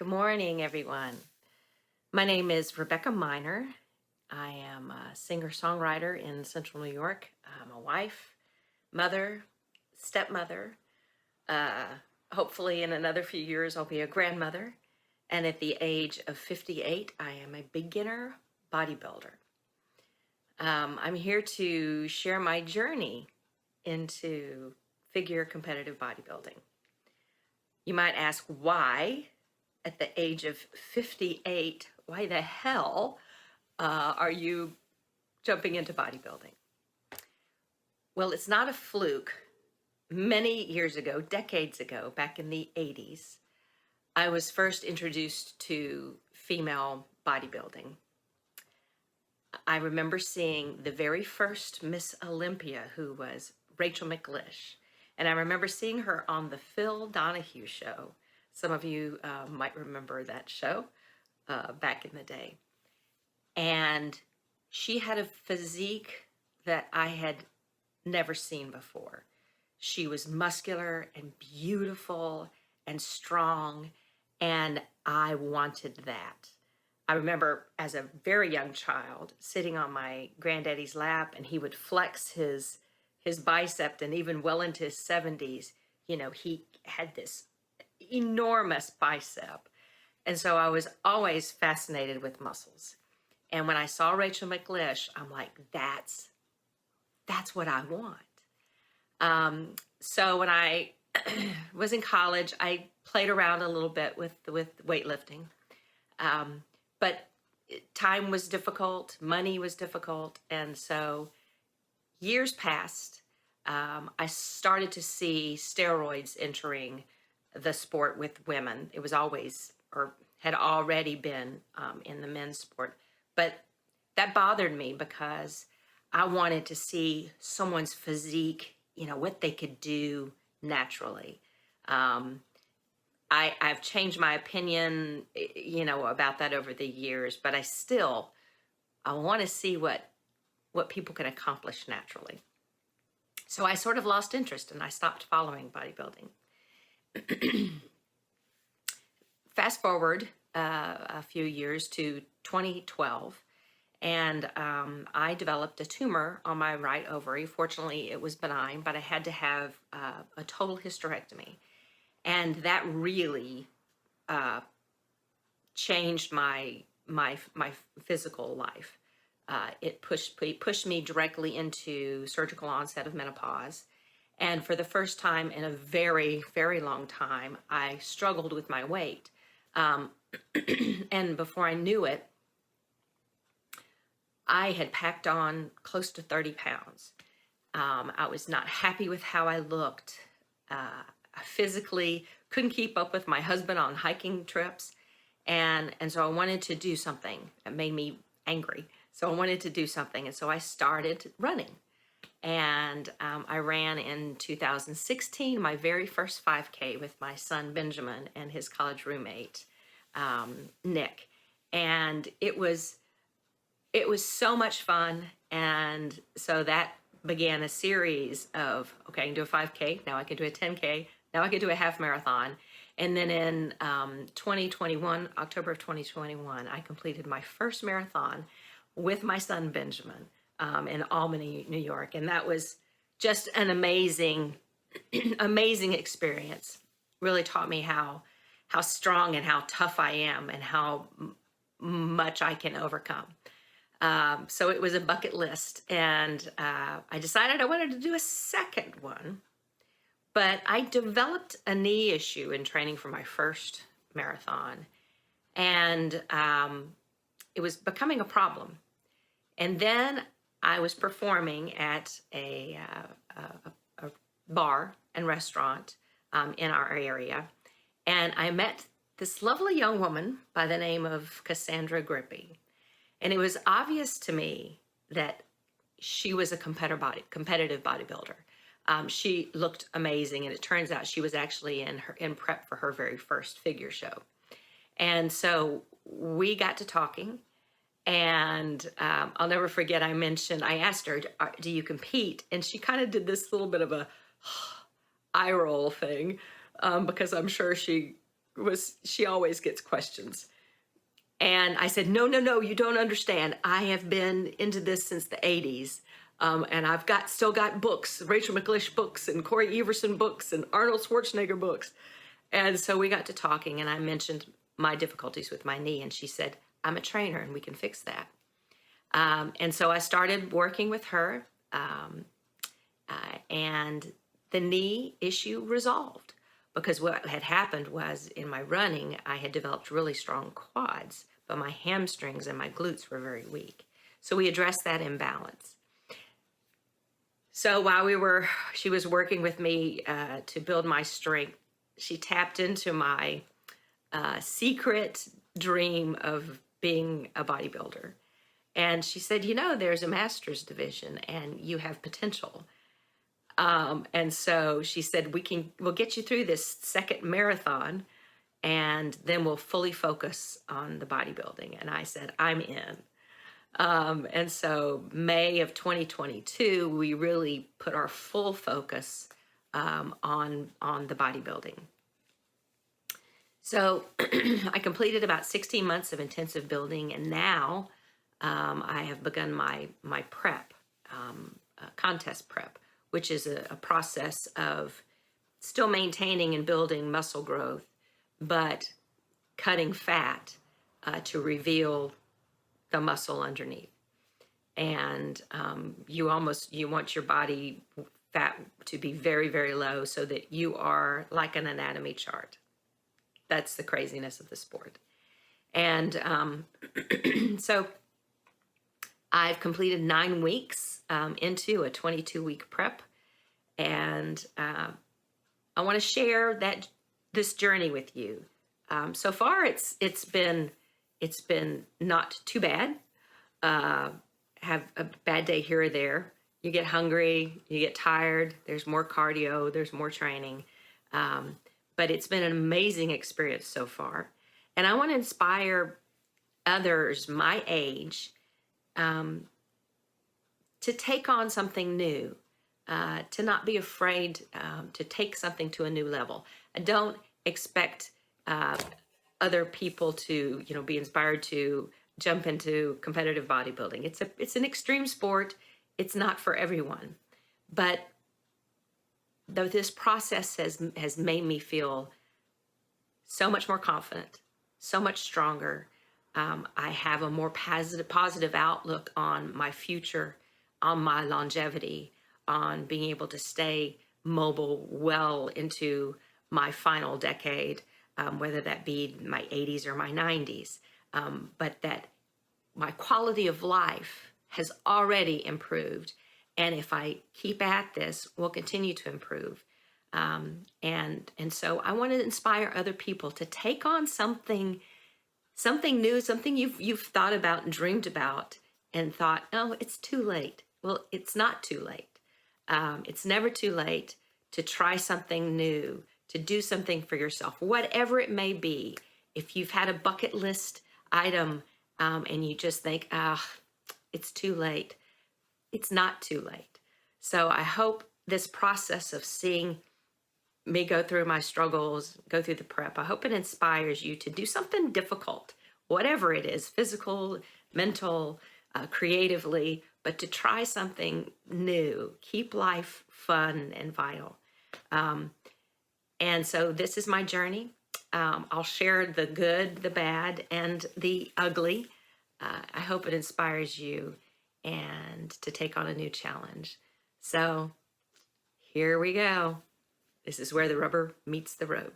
Good morning, everyone. My name is Rebecca Miner. I am a singer-songwriter in Central New York. I'm a wife, mother, stepmother. Uh, Hopefully in another few years, I'll be a grandmother. And at the age of 58, I am a beginner bodybuilder. I'm here to share my journey into figure competitive bodybuilding. You might ask why, at the age of 58, why the hell are you jumping into bodybuilding? Well, it's not a fluke. Many years ago, decades ago, back in the 80s, I was first introduced to female bodybuilding. I remember seeing the very first Miss Olympia, who was Rachel McLish. And I remember seeing her on the Phil Donahue show. Some of you might remember that show back in the day. And she had a physique that I had never seen before. She was muscular and beautiful and strong, and I wanted that. I remember as a very young child sitting on my granddaddy's lap, and he would flex his bicep, and even well into his 70s, he had this enormous bicep. And so I was always fascinated with muscles. And when I saw Rachel McLish, I'm like, that's what I want. So when I was in college, I played around a little bit with weightlifting. But time was difficult, money was difficult. And so years passed. I started to see steroids entering the sport with women. It was always, or had already been in the men's sport. But that bothered me because I wanted to see someone's physique, what they could do naturally. I've changed my opinion, about that over the years, but I want to see what people can accomplish naturally. So I sort of lost interest and I stopped following bodybuilding. Fast forward a few years to 2012, and I developed a tumor on my right ovary. Fortunately, it was benign, but I had to have a total hysterectomy. And that really changed my physical life. It pushed me directly into surgical onset of menopause. And for the first time in a very, very long time, I struggled with my weight. And before I knew it, I had packed on close to 30 pounds. I was not happy with how I looked. I physically couldn't keep up with my husband on hiking trips. And so I wanted to do something. It made me angry. So I wanted to do something. And so I started running. And I ran in 2016, my very first 5K with my son, Benjamin, and his college roommate, Nick. And it was so much fun. And so that began a series of, okay, I can do a 5K, now I can do a 10K, now I can do a half marathon. And then in 2021, October of 2021, I completed my first marathon with my son, Benjamin, in Albany, New York. And that was just an amazing, amazing experience. Really taught me how strong and how tough I am and how much I can overcome. So it was a bucket list, and I decided I wanted to do a second one, but I developed a knee issue in training for my first marathon, and it was becoming a problem. And then I was performing at a bar and restaurant in our area, and I met this lovely young woman by the name of Cassandra Grippy. And it was obvious to me that she was a competitive bodybuilder. She looked amazing, and it turns out she was actually in prep for her very first figure show. And so we got to talking, and I'll never forget, I asked her, do you compete? And she kind of did this little bit of a eye roll thing, because I'm sure she she always gets questions. And I said, no, you don't understand. I have been into this since the 80s. And I've still got books, Rachel McLish books and Corey Everson books and Arnold Schwarzenegger books. And so we got to talking, and I mentioned my difficulties with my knee, and she said, I'm a trainer and we can fix that. And so I started working with her, and the knee issue resolved, because what had happened was, in my running, I had developed really strong quads, but my hamstrings and my glutes were very weak. So we addressed that imbalance. So while she was working with me to build my strength, she tapped into my secret dream of being a bodybuilder. And she said, there's a master's division and you have potential. And so she said, we'll get you through this second marathon, and then we'll fully focus on the bodybuilding. And I said, I'm in. And so May of 2022, we really put our full focus on the bodybuilding. So I completed about 16 months of intensive building, and now I have begun my prep, contest prep, which is a process of still maintaining and building muscle growth, but cutting fat to reveal the muscle underneath. And you want your body fat to be very, very low so that you are like an anatomy chart. That's the craziness of the sport. And so I've completed 9 weeks into a 22-week prep, and I want to share this journey with you. So far, it's been not too bad. Have a bad day here or there. You get hungry, you get tired. There's more cardio, there's more training, but it's been an amazing experience so far. And I want to inspire others my age to take on something new, to not be afraid to take something to a new level. I don't expect other people to, be inspired to jump into competitive bodybuilding. It's an extreme sport. It's not for everyone. But though this process has made me feel so much more confident, so much stronger. I have a more positive outlook on my future, on my longevity, on being able to stay mobile well into my final decade, whether that be my 80s or my 90s, but that my quality of life has already improved. And if I keep at this, will continue to improve. And so I want to inspire other people to take on something new, something you've thought about and dreamed about and thought, oh, it's too late. Well, it's not too late. It's never too late to try something new, to do something for yourself, whatever it may be. If you've had a bucket list item and you just think, it's too late, it's not too late. So I hope this process of seeing me go through my struggles, go through the prep, I hope it inspires you to do something difficult, whatever it is, physical, mental, creatively, but to try something new, keep life fun and vital. And so this is my journey. I'll share the good, the bad, and the ugly. I hope it inspires you and to take on a new challenge. So here we go. This is where the rubber meets the road.